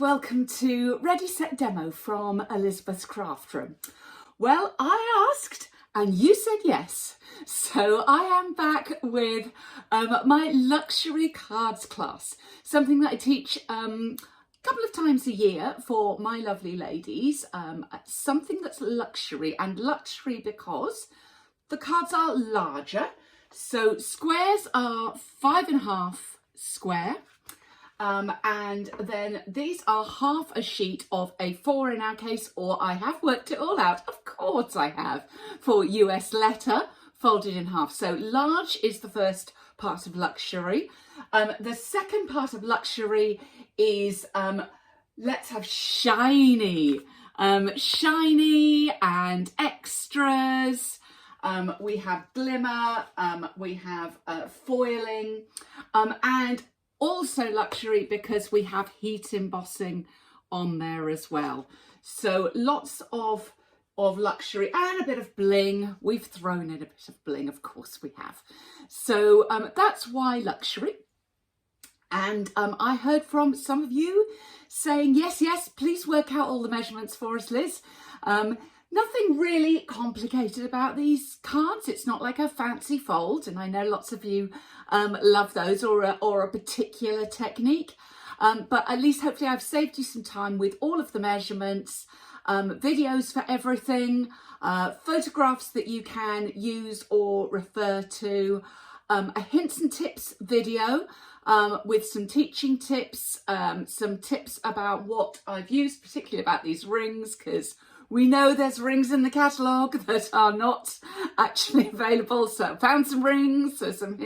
welcome to Ready Set Demo from Elizabeth's Craft Room. Well, I asked and you said yes, so I am back with my luxury cards class, something that I teach a couple of times a year for my lovely ladies, something that's luxury, and luxury because the cards are larger. So squares are 5.5 square. And then these are half a sheet of A4 in our case, or I have worked it all out, of course I have, for US letter folded in half. So large is the first part of luxury. The second part of luxury is let's have shiny, shiny and extras. We have glimmer, we have foiling, and also luxury because we have heat embossing on there as well. So lots of luxury and a bit of bling. We've thrown in a bit of bling, of course we have. So that's why luxury. And I heard from some of you saying, yes, please work out all the measurements for us, Liz. Nothing really complicated about these cards. It's not like a fancy fold, and I know lots of you love those, or a particular technique. But at least hopefully I've saved you some time with all of the measurements, videos for everything, photographs that you can use or refer to, a hints and tips video with some teaching tips, some tips about what I've used, particularly about these rings, because we know there's rings in the catalogue that are not actually available. So I found some rings, so some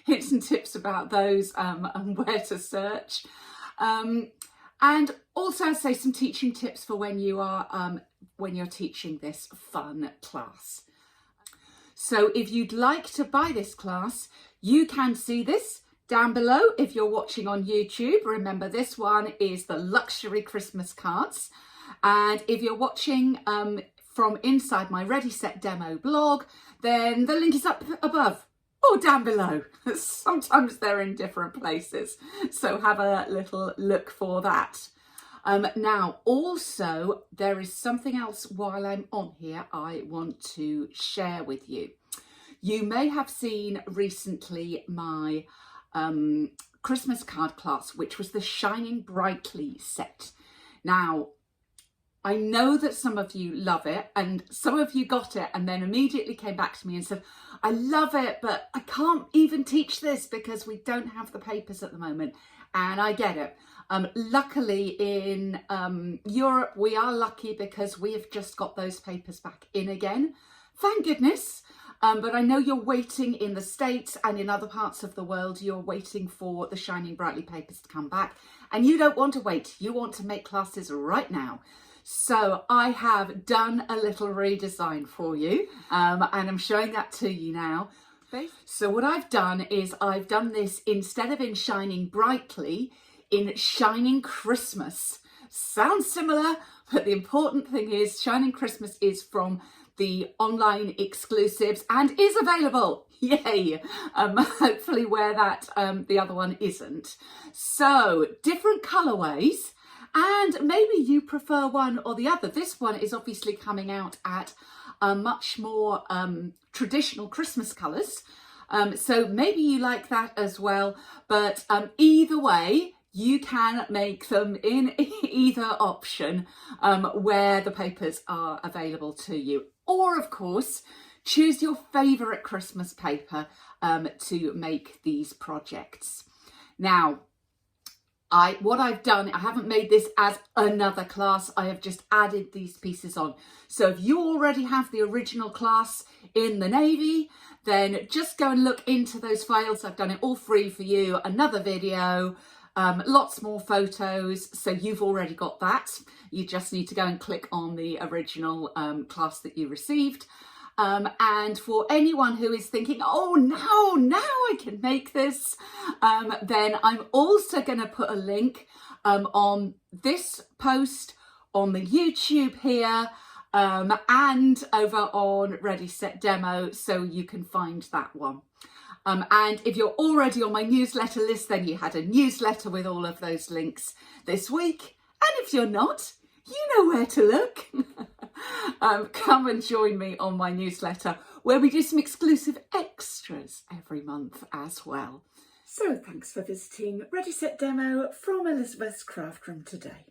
hints and tips about those and where to search. And also I'd say some teaching tips for when you are when you're teaching this fun class. So if you'd like to buy this class, you can see this down below if you're watching on YouTube. Remember, this one is the luxury Christmas cards. And if you're watching from inside my Ready Set Demo blog, then the link is up above or down below. Sometimes they're in different places, so have a little look for that. Now, also, there is something else while I'm on here I want to share with you. You may have seen recently my Christmas card class, which was the Shining Brightly set. Now, I know that some of you love it, and some of you got it and then immediately came back to me and said, I love it, but I can't even teach this because we don't have the papers at the moment. And I get it. Luckily in Europe, we are lucky because we have just got those papers back in again. Thank goodness. But I know you're waiting in the States and in other parts of the world, you're waiting for the Shining Brightly papers to come back. And you don't want to wait. You want to make classes right now. So I have done a little redesign for you, and I'm showing that to you now. So what I've done is I've done this, instead of in Shining Brightly, in Shining Christmas. Sounds similar, but the important thing is Shining Christmas is from the online exclusives and is available. Yay! Hopefully where that the other one isn't. So different colourways. And maybe you prefer one or the other. This one is obviously coming out at a much more traditional Christmas colours. So maybe you like that as well. But either way, you can make them in either option where the papers are available to you. Or, of course, choose your favourite Christmas paper to make these projects. Now, what I've done, I haven't made this as another class, I have just added these pieces on. So if you already have the original class in the Navy, then just go and look into those files. I've done it all free for you, another video, lots more photos, so you've already got that. You just need to go and click on the original class that you received. And for anyone who is thinking, oh, now I can make this, then I'm also going to put a link on this post, on the YouTube here, and over on Ready Set Demo, so you can find that one. And if you're already on my newsletter list, then you had a newsletter with all of those links this week. And if you're not, you know where to look. Come and join me on my newsletter where we do some exclusive extras every month as well. So thanks for visiting Ready Set Demo from Elizabeth's Craft Room today.